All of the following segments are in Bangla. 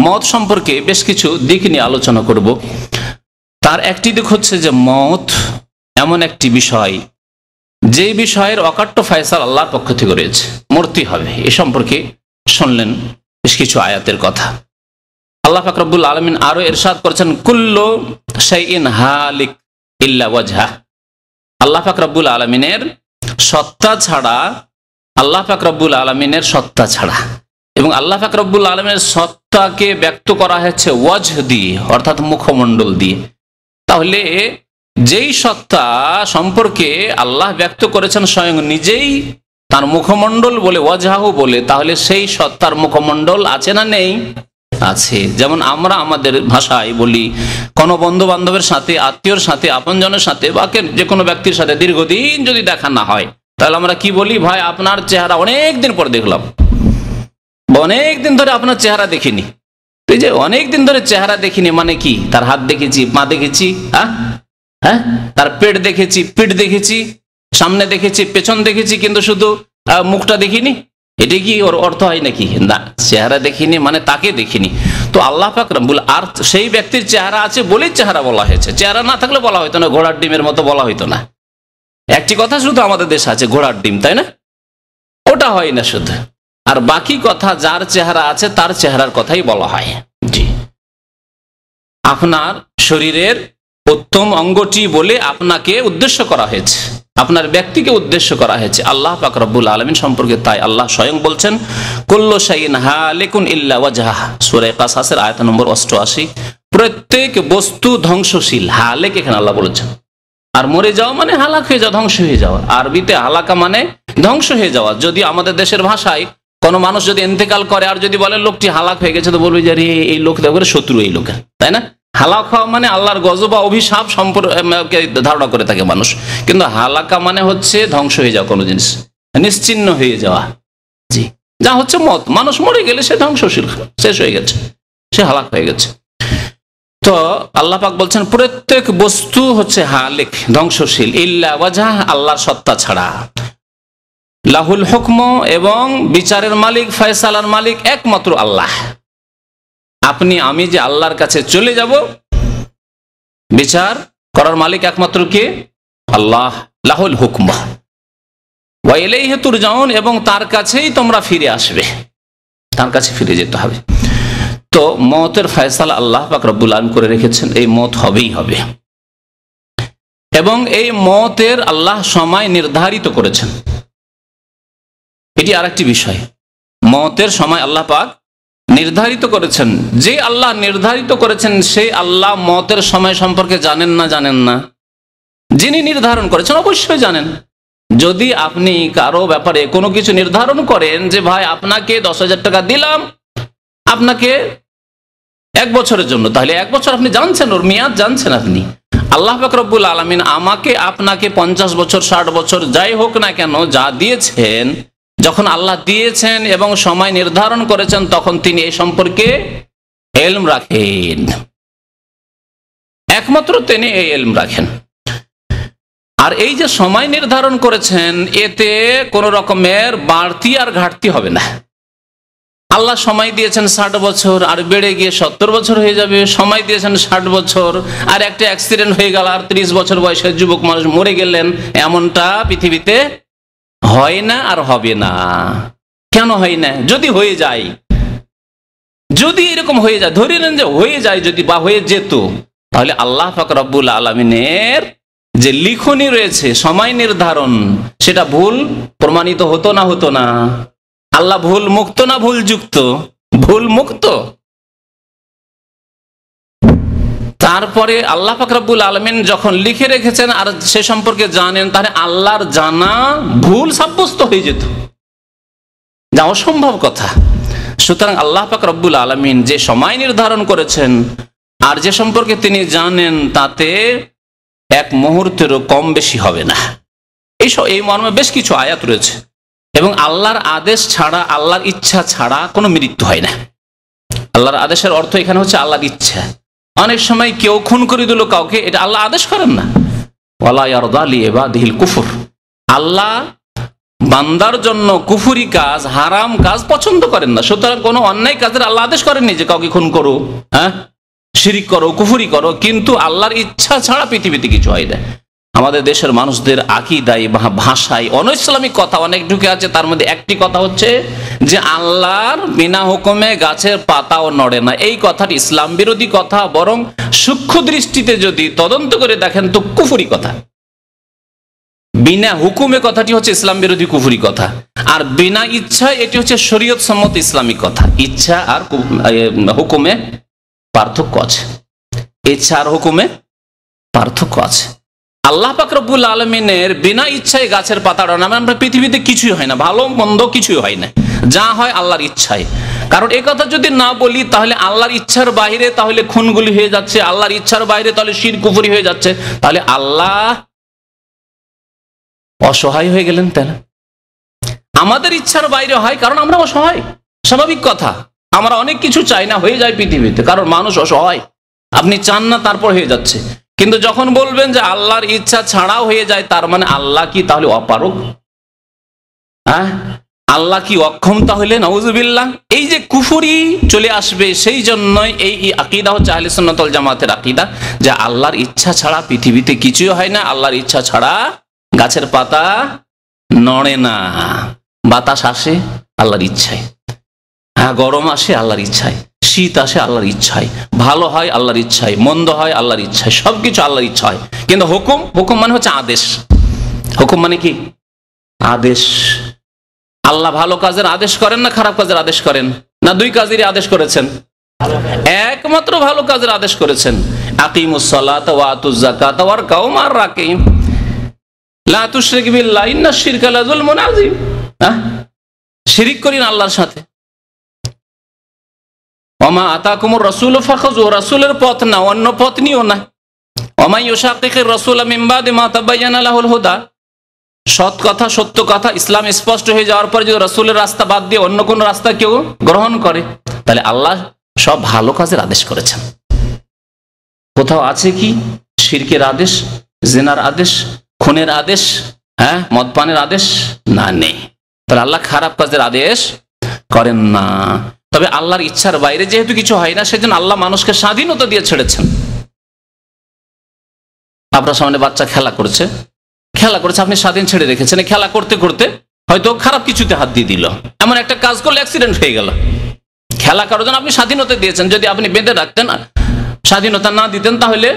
মত সম্পর্কে বেশ কিছু দিক নিয়ে আলোচনা করব। তার একটি দিক হচ্ছে যে মত এমন একটি বিষয় যে বিষয়ের অকাট্য ফয়সালা আল্লাহর পক্ষ থেকে রয়েছে, মরতে হবে। এ সম্পর্কে শুনলেন বেশ কিছু আয়াতের কথা। আল্লাহ পাক রব্বুল আলামিন আরো ইরশাদ করেছেন, কুল্লু শাইইন হালিক ইল্লা ওয়াজহা। আল্লাহ পাক রব্বুল আলামিনের সত্তা ছাড়া, আল্লাহ পাক রব্বুল আলামিনের সত্তা ছাড়া, এবং আল্লাহ পাক রব্বুল আলামিনের সত্তাকে ব্যক্ত করা হয়েছে ওয়াজহ দিয়ে, অর্থাৎ মুখমণ্ডল দিয়ে। তাহলে যেই সত্তা সম্পর্কে আল্লাহ ব্যক্ত করেছেন স্বয়ং নিজেই তার মুখমণ্ডল বলে, ওয়াজহাহু বলে, তাহলে সেই সত্তার মুখমণ্ডল আছে না নেই? আছে। যেমন আমরা আমাদের ভাষায় বলি, কোনো বন্ধু বান্ধবের সাথে, আত্মীয়র সাথে, আপনজনের সাথে বা যে কোনো ব্যক্তির সাথে দীর্ঘদিন যদি দেখা না হয়, তাহলে আমরা কি বলি? ভাই আপনার চেহারা অনেক দিন পর দেখলাম, অনেক দিন ধরে আপনার চেহারা দেখিনি। এই যে অনেক দিন ধরে চেহারা দেখিনি মানে কি? তার হাত দেখেছি, পা দেখেছি, হ্যাঁ, তার পেট দেখেছি, পিঠ দেখেছি, সামনে দেখেছি, পেছন দেখেছি, কিন্তু শুধু মুখটা দেখিনি। এটা কি ওর অর্থ হয় নাকি? না, চেহারা দেখিনি মানে তাকে দেখিনি। তো আল্লাহ পাক রব্বুল, আর সেই ব্যক্তির চেহারা আছে বলেই চেহারা বলা হয়েছে। চেহারা না থাকলে বলা হইতো না, ঘোড়ার ডিমের মতো বলা হইতো না। একটি কথা শুধু আমাদের দেশে আছে, ঘোড়ার ডিম, তাই না? ওটা হয় না শুধু, আর বাকি কথা যার চেহারা আছে তার চেহারার কথাই বলা হয়। জি, আপনার শরীরের উত্তম অঙ্গটি বলে আপনাকে উদ্দেশ্য করা হয়েছে, আপনার ব্যক্তিকে উদ্দেশ্য করা হয়েছে। আল্লাহ পাক রব্বুল আলামিন সম্পর্কে তাই আল্লাহ স্বয়ং বলছেন, কুল্লু শাইইন হালিকুন ইল্লা ওয়াজহা, সূরা কাসাসের আয়াত নম্বর 88। প্রত্যেক বস্তু ধ্বংসশীল, হালেক এখানে আল্লাহ বলেছেন। আর মরে যাওয়া মানে হালাক হয়ে যাওয়া, ধ্বংস হয়ে যাওয়া। আরবিতে হালাকা মানে ধ্বংস হয়ে যাওয়া। যদি আমাদের দেশের ভাষায় কোনো মানুষ যদি ইন্তেকাল করে আর যদি বলে লোকটি হালাক হয়ে গেছে, তো বলবে যে এই লোক দেখো শত্রু এই লোকের, তাই না? হালাক হওয়া মানে আল্লাহর গজব বা অভিশাপ সম্পর্কে ধারণা করে থাকে মানুষ, কিন্তু হালাকা মানে হচ্ছে ধ্বংস হয়ে যাওয়া, কোনো জিনিস নিশ্চিহ্ন হয়ে যাওয়া। জি, যা হচ্ছে মত, মানুষ মরে গেলে সে ধ্বংসশীল, শেষ হয়ে গেছে, সে হালাক হয়ে গেছে। তো আল্লাহ পাক বলছেন প্রত্যেক বস্তু হচ্ছে হালিক, ধ্বংসশীল, ইল্লা ওয়াজহা, আল্লাহর সত্তা ছাড়া। লাহুল হুকম, এবং বিচারের মালিক, ফয়সালার মালিক একমাত্র আল্লাহ। আপনি আমি যে আল্লাহর কাছে চলে যাব, বিচার করার মালিক একমাত্র কে? আল্লাহ। লাহুল হুকম ওয়া ইলাইহি তুরজাউন, এবং তার কাছেই তোমরা ফিরে আসবে, তার কাছে ফিরে যেতে হবে। তো মতের ফয়সালা আল্লাহ পাক রব্বুল আলামিন করে রেখেছেন, এই মত হবেই হবে, এবং এই মতের আল্লাহ সময় নির্ধারিত করেছেন। এটি আরেকটি বিষয়, মতের সময় আল্লাহ পাক নির্ধারিত করেছেন। যে আল্লাহ নির্ধারিত করেছেন সেই আল্লাহ মতের সময় সম্পর্কে জানেন না? জানেন না। যিনি নির্ধারণ করেছেন অবশ্যই জানেন। যদি আপনি কারো ব্যাপারে কোনো কিছু নির্ধারণ করেন যে ভাই আপনাকে 10,000 টাকা দিলাম আপনাকে 1 বছরের জন্য, তাহলে 1 বছর আপনি জানছেন, ওর মেয়াদ জানছেন আপনি। আল্লাহ পাক রব্বুল আলামিন আমাকে আপনাকে 50 বছর 60 বছর যাই হোক না কেন যা দিয়েছেন, যখন আল্লাহ দিয়েছেন এবং সময় নির্ধারণ করেছেন, তখন তিনি এই সম্পর্কে ইলম রাখেন, একমাত্র তিনি এই ইলম রাখেন। আর এই যে সময় নির্ধারণ করেছেন, এতে কোন রকমের বাড়তি আর ঘাটতি হবে না। আল্লাহ সময় দিয়েছেন 60 বছর, আর বেড়ে গিয়ে 70 বছর হয়ে যাবে। সময় দিয়েছেন 60 বছর, আর একটা অ্যাক্সিডেন্ট হয়ে গেল, আর 30 বছর বয়সের যুবক মানুষ মরে গেলেন, এমনটা পৃথিবীতে হয় না আর হবে না। কেন হয় না? যদি হয়ে যায়, যদি এরকম হয়ে যায়, ধরে নেন যে হয়ে যায় যদি, বা হয়ে যেত, তাহলে আল্লাহ পাক রব্বুল আলামিনের যে লিখনি রয়েছে সময় নির্ধারণ, সেটা ভুল প্রমাণিত হতো না? হতো না? আল্লাহ ভুল মুক্ত না ভুল যুক্ত? ভুল মুক্ত। তারপরে আল্লাহ পাক রব্বুল আলামিন যখন লিখে রেখেছেন আর সে সম্পর্কে জানেন, তাহলে আল্লাহর জানা ভুল সাব্যস্ত হয়ে যেত, যা অসম্ভব কথা। সুতরাং আল্লাহ পাক রব্বুল আলামিন যে সময় নির্ধারণ করেছেন আর যে সম্পর্কে তিনি জানেন, তাতে 1 মুহূর্তেরও কম বেশি হবে না। এই মর্মে বেশ কিছু আয়াত রয়েছে। এবং আল্লাহর আদেশ ছাড়া, আল্লাহর ইচ্ছা ছাড়া কোনো মৃত্যু হয় না। আল্লাহর আদেশের অর্থ এখানে হচ্ছে আল্লাহর ইচ্ছা। অনেক সময় কেউ খুন করে দিল কাউকে, এটা আল্লাহ আদেশ করেন না। ওয়ালা ইয়ারদা লিইবাদিহিল কুফর, আল্লাহ বান্দার জন্য কুফরি কাজ, হারাম কাজ পছন্দ করেন না। সুতরাং কোনো অন্যায় কাজের আল্লাহ আদেশ করেননি যে কাউকে খুন করো, হ্যাঁ, শিরিক করো, কুফরি করো, কিন্তু আল্লাহর ইচ্ছা ছাড়া পৃথিবীতে কিছু হয় না। আমাদের দেশের মানুষদের আকীদায় বা ভাষায় অনৈসলামিক কথা অনেক ঢুকে আছে। তার মধ্যে একটি কথা হচ্ছে যে আল্লাহর বিনা হুকুমে গাছের পাতাও নড়ে না। এই কথাটি ইসলাম বিরোধী কথা, বরং সূক্ষ্ম দৃষ্টিতে যদি তদন্ত করে দেখেন তো কুফরি কথা। বিনা হুকুমে কথাটি হচ্ছে ইসলাম বিরোধী কুফরি কথা, আর বিনা ইচ্ছা এটি হচ্ছে শরীয়ত সম্মত ইসলামিক কথা। ইচ্ছা আর হুকুমে পার্থক্য আছে, ইচ্ছা আর হুকুমে পার্থক্য আছে। আল্লাহ পাক রব্বুল আলামিনের বিনা ইচ্ছায় গাছের পাতা নড়ে না। আমরা পৃথিবীতে কিছুই হয় না, ভালো মন্দ কিছুই হয় না, যা হয় আল্লাহর ইচ্ছায়। কারণ এই কথা যদি না বলি তাহলে আল্লাহর ইচ্ছার বাইরে তাহলে খুনগুলি হয়ে যাচ্ছে, আল্লাহর ইচ্ছার বাইরে তাহলে শিরক কুফরি হয়ে যাচ্ছে, তাহলে আল্লাহ অসহায় হয়ে গেলেন। তাই না? আমাদের ইচ্ছার বাইরে হয় কারণ আমরা অসহায়, স্বাভাবিক কথা। আমরা অনেক কিছু চাই না, হয়ে যায় পৃথিবীতে, কারণ মানুষ অসহায়। আপনি চান না, তারপর হয়ে যাচ্ছে। কিন্তু যখন বলবেন যে আল্লাহর ইচ্ছা ছাড়াও হয়ে যায়, তার মানে আল্লাহ কি তাহলে অপারগ? হ্যাঁ, আল্লাহ কি অক্ষম তাহলে? নাউজুবিল্লাহ। এই যে কুফরি চলে আসবে, সেই জন্যই এই আকীদা হচ্ছে আহলে সুন্নাত ওয়াল জামাতের আকীদা, যে আল্লাহর ইচ্ছা ছাড়া পৃথিবীতে কিছুই হয় না। আল্লাহর ইচ্ছা ছাড়া গাছের পাতা নড়ে না, বাতাস আসে আল্লাহর ইচ্ছায়, হ্যাঁ, গরম আসে আল্লাহর ইচ্ছায়, শীত আসে আল্লাহর ইচ্ছায়, ভালো হয় আল্লাহর ইচ্ছায়, মন্দ হয় আল্লাহর ইচ্ছায়, সবকিছু আল্লাহর ইচ্ছা হয়। কিন্তু হুকুম, হুকুম মানে হচ্ছে আদেশ। হুকুম মানে কি? আদেশ। আল্লাহ ভালো কাজের আদেশ করেন না খারাপ কাজের আদেশ করেন? না দুই কাজেরই আদেশ করেছেন? একমাত্র ভালো কাজের আদেশ করেছেন। আকিমুস সালাতা ওয়া আতুজ যাকাতা ওয়ারকাউ মা'আর রাকিঈন, লা তুশরিক বিল্লাহ ইন্নাশ শিরকা লাযুলমুন আযীম। শিরিক করেন আল্লাহর সাথে। ওমা আতাকুমুর রাসূলু ফাখুযু, রাসূলের পথ না, অন্য পথ নিও না। ওমা ইউশাকিকির রাসূলা মিন বাদি মা তাবায়্যানা লাহুল হুদা, সৎ কথা, সত্য কথা, ইসলাম স্পষ্ট হয়ে যাওয়ার পর যদি রাসূলের রাস্তা বাদ দিয়ে অন্য কোন রাস্তা কেউ গ্রহণ করে, তাহলে আল্লাহ সব ভালো কাজের আদেশ করেছেন। কোথাও আছে কি শিরকের আদেশ, জিনার আদেশ, খুনের আদেশ, হ্যাঁ, মদপানের আদেশ? না, নেই। তাহলে আল্লাহ খারাপ কাজের আদেশ করেন না। তবে আল্লাহর ইচ্ছার বাইরে যেহেতু কিছু হয় না, সেজন্য আল্লাহ মানুষকে স্বাধীনতা দিয়ে ছেড়েছেন। আপনার সামনে বাচ্চা খেলা করছে, আপনি স্বাধীন ছেড়ে রেখেছেন। খেলা করতে করতে হয়তো খারাপ কিছুতে হাত দিয়ে দিল, এমন একটা কাজ করলে অ্যাক্সিডেন্ট হয়ে গেল। খেলা করার জন্য আপনি স্বাধীনতা দিয়েছেন, যদি আপনি বেঁধে রাখতেন, স্বাধীনতা না দিতেন, তাহলে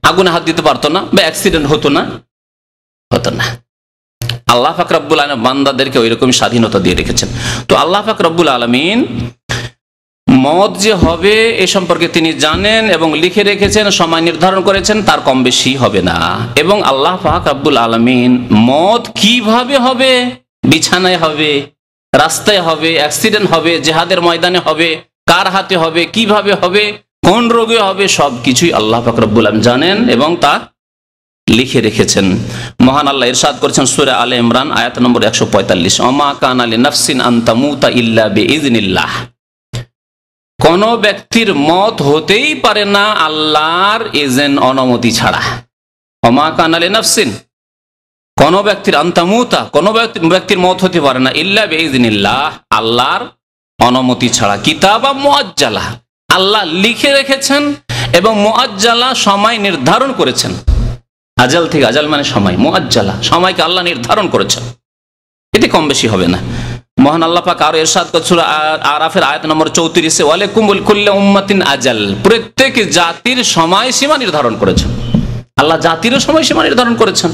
আগুনে হাত দিতে পারতো না বা অ্যাক্সিডেন্ট হতো না। আল্লাহ পাক রব্বুল আলামিন বান্দাদেরকে ওইরকম স্বাধীনতা দিয়ে রেখেছেন। তো আল্লাহ পাক রব্বুল আলামিন মত যে হবে এ সম্পর্কে তিনি জানেন এবং লিখে রেখেছেন, সময় নির্ধারণ করেছেন, তার কম বেশি হবে না। এবং আল্লাহ পাক রব্বুল আলামিন মত কিভাবে হবে, বিছানায় হবে, রাস্তায় হবে, অ্যাক্সিডেন্ট হবে, জিহাদের ময়দানে হবে, কার হাতে হবে, কিভাবে হবে, কোন রোগে হবে, সবকিছুই আল্লাহ পাক রব্বুল আলামিন জানেন এবং তা লিখে রেখেছেন। মহান আল্লাহ ইরশাদ করেছেন সূরা আলে ইমরান আয়াত নম্বর 145, ওমা কানা লিনাফসিন আন তামুতা ইল্লা বিইজনিল্লাহ, কোন ব্যক্তির মত হতেই পারে না আল্লাহর ইজেন, অনুমতি ছাড়া। ওমা কানা লিনাফসিন, কোন ব্যক্তির, আন তামুতা, কোন ব্যক্তির মত হতে পারে না ইল্লা বিইজনিল্লাহ, আল্লাহর অনুমতি ছাড়া। কিতাবা মুআজ্জালা, আল্লাহ লিখে রেখেছেন এবং মুআজ্জালা, সময় নির্ধারণ করেছেন। আজাল থেকে, আজাল মানে সময়, মুআজ্জালা সময়কে আল্লাহ নির্ধারণ করেছেন, এতে কম বেশি হবে না। মহান আল্লাহ পাক আরো ইরশাদ করেছেন সূরা আরাফের আয়াত নম্বর 34, ওয়ালাকুম লিকুল্লি উম্মাতিন আজাল, প্রত্যেক জাতির সময়সীমা নির্ধারণ করেছেন। আল্লাহ জাতিরও সময়সীমা নির্ধারণ করেছেন।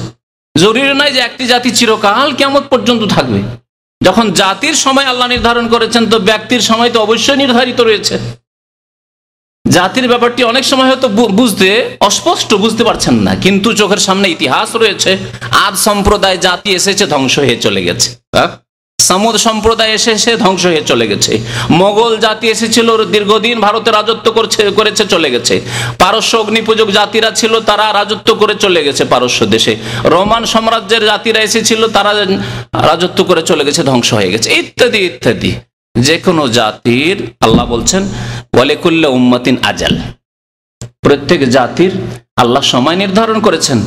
জরুরি নয় যে একটি জাতি চিরকাল কিয়ামত পর্যন্ত থাকবে। যখন জাতির সময় আল্লাহ নির্ধারণ করেছেন, তো ব্যক্তির সময় তো অবশ্যই নির্ধারিত রয়েছে। জাতির ব্যাপারটি অনেক সময় হয়তো বুঝতে অস্পষ্ট, বুঝতে পারছেন না, কিন্তু চোখের সামনে ইতিহাস রয়েছে। আদ সম্প্রদায় জাতি এসেছে, ধ্বংস হয়ে চলে গেছে। সামুদ সম্প্রদায় এসে ধ্বংস হয়ে চলে গেছে। মোগল জাতি এসেছিল, দীর্ঘদিন ভারতে রাজত্ব করেছে, চলে গেছে। পারস্য অগ্নিপূজক জাতিরা ছিল, তারা রাজত্ব করে চলে গেছে পারস্য দেশে। রোমান সাম্রাজ্যের জাতিরা এসেছিল, তারা রাজত্ব করে চলে গেছে, ধ্বংস হয়ে গেছে, ইত্যাদি ইত্যাদি। যে কোনো জাতির, আল্লাহ বলছেন ওয়ালিকুল্লি উম্মাতিন আজাল, প্রত্যেক জাতির আল্লাহ সময় নির্ধারণ করেছেন।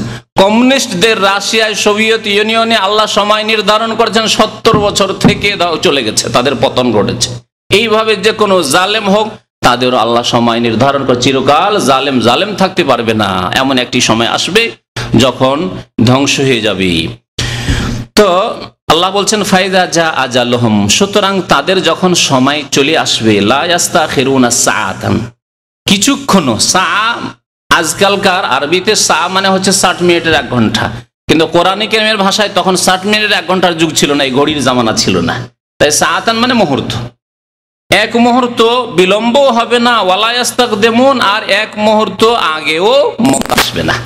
কমিউনিস্টদের রাশিয়ায়, সোভিয়েত ইউনিয়নে আল্লাহ সময় নির্ধারণ করেছেন 70 বছর থেকে চলে গেছে, তাদের পতন ঘটেছে। এইভাবে যে কোনো জালেম হোক তাদেরও আল্লাহ সময় নির্ধারণ করে, চিরকাল জালেম থাকতে পারবে না। এমন একটি সময় আসবে যখন ধ্বংস হয়ে যাবে। তো আল্লাহ বলছেন ফাইদা যা আজালহুম, সুতরাং তাদের যখন সময় চলে আসবে, লা ইস্তাখিরুনা সাআতান, কিছুক্ষণ। সা আজকালকার আরবিতে সা মানে হচ্ছে 60 মিনিটের 1 ঘন্টা, কিন্তু কোরআন কারীমের ভাষায় তখন 60 মিনিটের 1 ঘন্টার যুগ ছিল না, এই ঘড়ির জামানা ছিল না। তাই সাআতান মানে মুহূর্ত, 1 মুহূর্ত বিলম্বও হবে না, ওয়ালা ইস্তাকদিমুন, আর 1 মুহূর্ত আগেও আসবে না।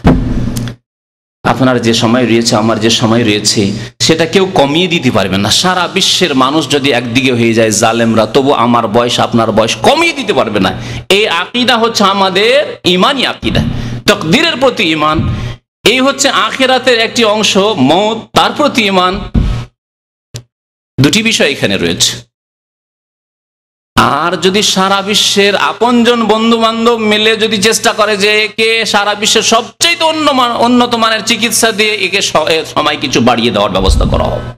আপনার যে সময় রয়েছে, আমার যে সময় রয়েছে, সেটা কেউ কমিয়ে দিতে পারবে না। সারা বিশ্বের মানুষ যদি একদিকে হয়ে যায় জালেমরা, তবু আমার বয়স আপনার বয়স কমিয়ে দিতে পারবে না। এই আকীদা হচ্ছে আমাদের ঈমানী আকীদা, তাকদীরের প্রতি ঈমান। এই হচ্ছে আখিরাতের একটি অংশ, মওত, তার প্রতি ঈমান। দুটি বিষয় এখানে রয়েছে। আর যদি সারা বিশ্বের আপনজন বন্ধু বান্ধব মিলে যদি চেষ্টা করে যে একে সারা বিশ্বের সবচেয়ে উন্নত মানের চিকিৎসা দিয়ে একে সময় কিছু বাড়িয়ে দেওয়ার ব্যবস্থা করা হবে,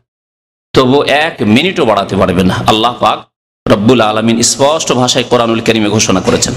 তবু 1 মিনিটও বাড়াতে পারবে না। আল্লাহ পাক রব্বুল আলামিন স্পষ্ট ভাষায় কোরআনুল কারীমে ঘোষণা করেছেন।